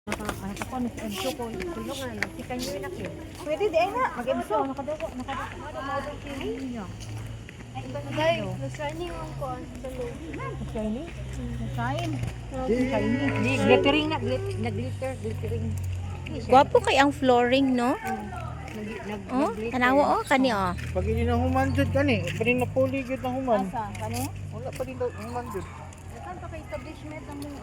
Ako, nag-ebso ko. Tulungan, nagsikan nyo yun ako. Pwede di ay na. Mag-ebso, nakadako. Mag-order kayo ninyo. Guys, nag-shining ang ko sa loob. Shiny? Shine? Shiny. Glittering na, glittering. Gwapo kay ang flooring, no? Oh, tanawa oh, kani oh. Pag hindi na human dyan kani, pa rin napuli dyan na human. Asa, kani? Wala pa rin human dyan. Saan pa ka-establishment ng mga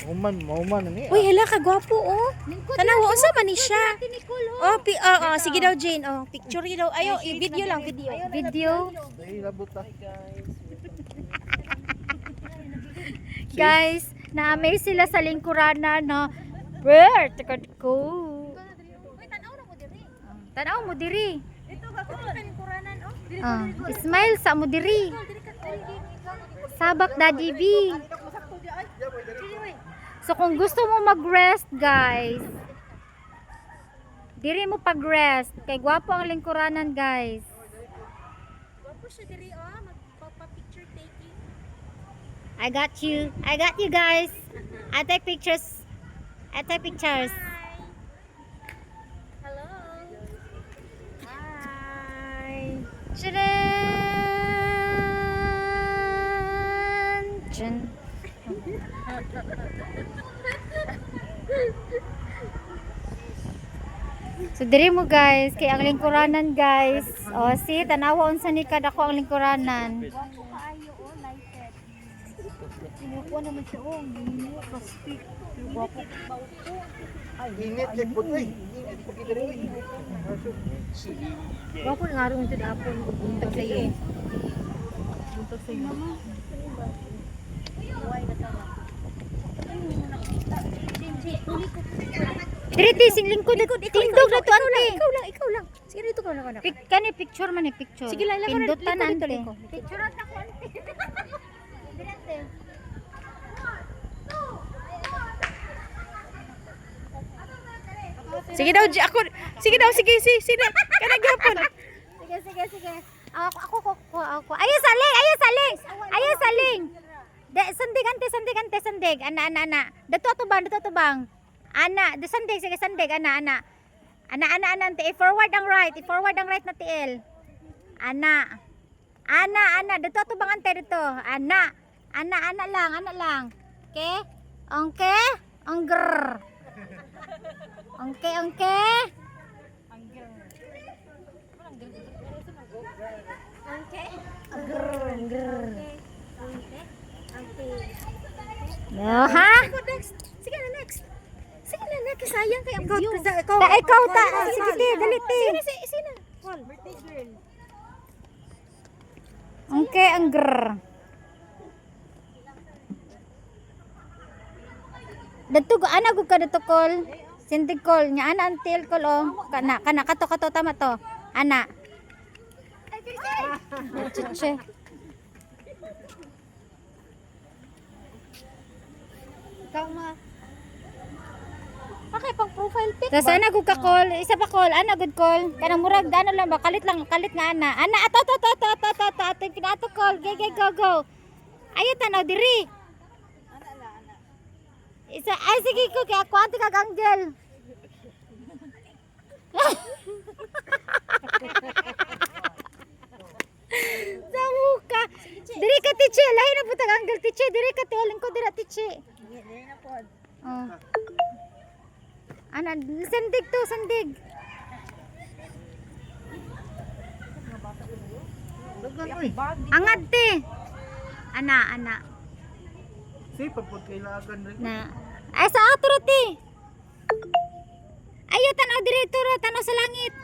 Human na niya. Uy, hala ka gwapo oh. Tanawa unsa man ni siya? Oh, sige daw Jane, oh. Picture daw. Ayo, i-video lang, video. Video. Ay, labot na. Guys, na-amaze sila sa lingkuranan na where? Tekad ko. Tanaw mo diri. Ito ka ko kaningkuranan oh. Smile sa mo diri. Sabak Daddy B. So kung gusto mo mag-rest, guys, diri mo pag-rest. Kay gwapo ang lingkuranan, guys. Gwapo siya diri oh, magpa-picture taking. I got you. I got you, guys. I take pictures. I take pictures. Hello. Hi. Tcharan! Tchan. So diri mo guys, kay ang lingkuranan guys. O si tanawa unsa ni kad ako ang lingkuranan. Gwapo kaayo oh, lighted. Kinukuha naman siya, oh. Hindi ka stick. Gwapo. Init, check po ito. Init po kita rin. Gwapo nga rin ito dapon. Buntag sa iyo. Buntag sa iyo. Diri ti sing lingkod tindog na to ante. Ikaw lang. Sige, dito ka lang. Kani picture man ni picture. Sige, lang. Pindutan na ante. Picture na ko ante. Diri ante. Sige daw, ako. Sige daw, sige. Kana gyapon. Sige. Ako. Ayo saling. Sandig. Ana. Dato to bang. Ana, sandig, sige sandig, ana. Ana, ante. I-forward ang right na TL. Ana. Dato to bang ante dito. Ana lang. Okay? Angger. Angke. No, ha? Sige na next. Sayang kay ang view. Ikaw ta. Sige, dali ti. Sino? Birthday girl. Okay, angger. Dito ana gud ka dito call. Sindig call nya ana until call oh. Kana kato tama to. Ana. Chiche. Ikaw ma. Okay, pang profile pic. Tapos ana gud ka call, isa pa call, ana gud call. Kanang murag ano lang ba, kalit nga ana. Ana ato. Ato kinato call, go. Ayo tanaw diri. Isa ay sige ko kay ako ante kag anggel. Sa muka. Diri ka tiche, lahi na putag anggel tiche, diri ka tuling ko dira tiche. Diri na po. Oh. Ana, sandig. Dagan mo eh. Angad te. Ana. Sige, pagpag kailangan rin. Na. Ay sa ato ti. Ayo tanaw diri turo, tanaw sa langit.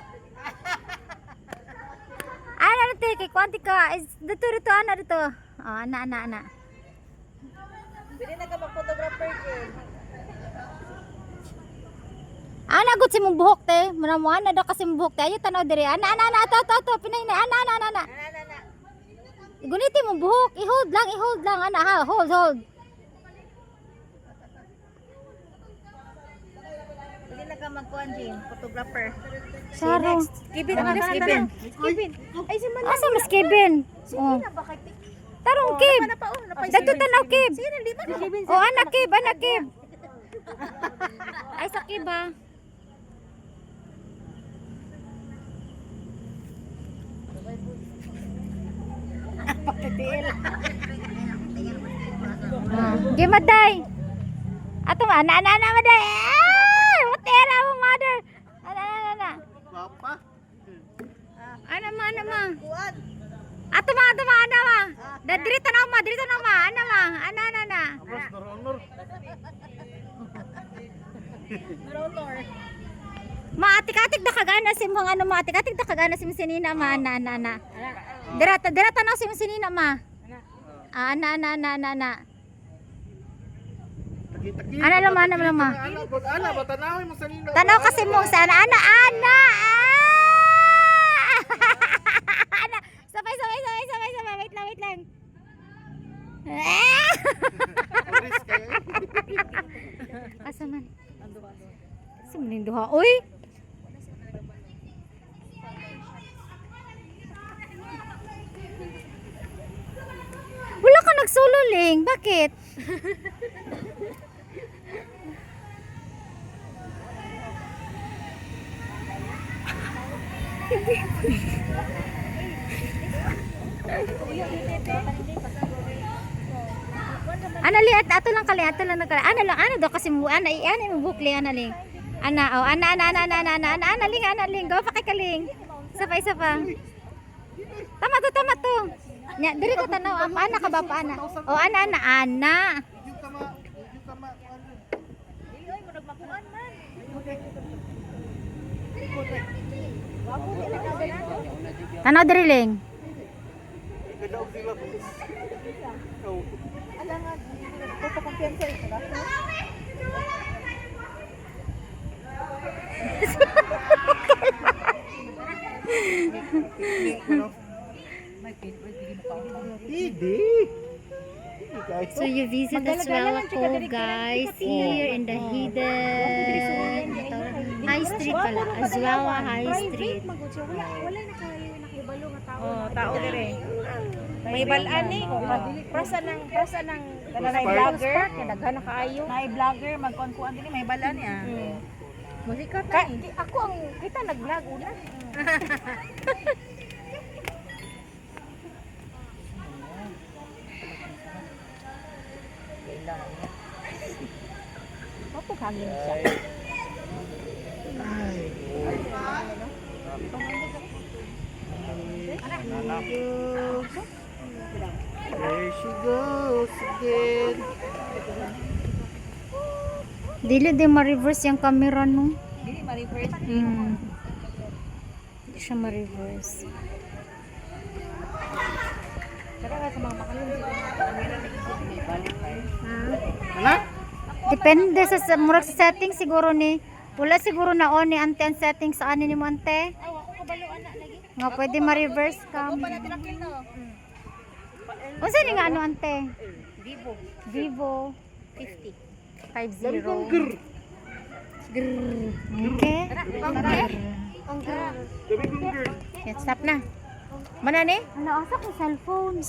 Ana te kay kwanti ka. Dito ana dito. Oh, ana. Dili na ka mag-photographer girl. Ana gud si mong buhok te. Muna na daw kasi mong buhok te. Ayo tanaw diri. Ana ato pinay na. Ana. Na. Guniti mong buhok. I-hold lang ana ha. Hold. Dili na ka magkuan Jane, photographer. Saro. Kibin. Ay si man. Asa mas Kevin? Oh. Na ba kay Tarong Kib. na pa oh, napay. Dagto tanaw Kib. Sige na di ba? Oh, anak Kib. Ay, sakit ba? Pakitiil. Gimaday. Ato ma, ana maday. Ah, mutera mo mother. Ana. Papa. Ana ma. Kuan. Ato ma, ana ma. Dirito na ma, ana ma. Ana. Abras honor. Rotor. Maatik-atik da kagana si mga ano maatik-atik da kagana si sinina ma ana. Dirata na si sinina ma. Ana. Taki-taki. Ana lang ma. Ana ba tanawin mo sa nino? Tanaw kasi mo sa ana. Ana. Sabay. Wait lang. Oris kayo. Asa man? Asa man yung duha? Uy! Wala ka nagsululing. Bakit? Ana li ato lang nagkala. Ano daw kasi mo ana mo bukli ana ling. Ana ling go pa kay kaling. Sabay. Tama to. Nya diri ko tanaw ang ana ka ba pa ana. O ana. Yung kama. Dili oy mo nagmakuan man. Tanaw diri ling. Kadaog sila. Oh. Ala nga, ko kumpiyansa ito ba? Hindi. So you visit as well ako guys here in the hidden High Street pala. Azwawa High Street. Wala na kayo nakibalo nga tao. Oh, tao dire. May balaan ni. Prasa ng kanay vlogger, kadaghan na kaayo. May vlogger magkonkuan din may balaan niya. Musikat na ni. Ako ang kita nag-vlog una. Mapukhangin siya. There she goes again. Dili din ma-reverse yung camera no. Dili ma-reverse. Hindi siya ma-reverse. Saka nga sa mga makalun siguro camera na isip ni balik kay. Ana? Depende sa murag sa setting siguro ni. Wala siguro na on ni ante ang setting sa ani ni mo ante. Aw, ako kabalo ana lagi. Nga pwede ma-reverse cam. Tinakil no. Unsa ni nga ano ante? Vivo Vivo 50. 50. Grr. Okay. Gabi kong girl. Yan, stop na. Mana ni? Ano asa ko cellphone?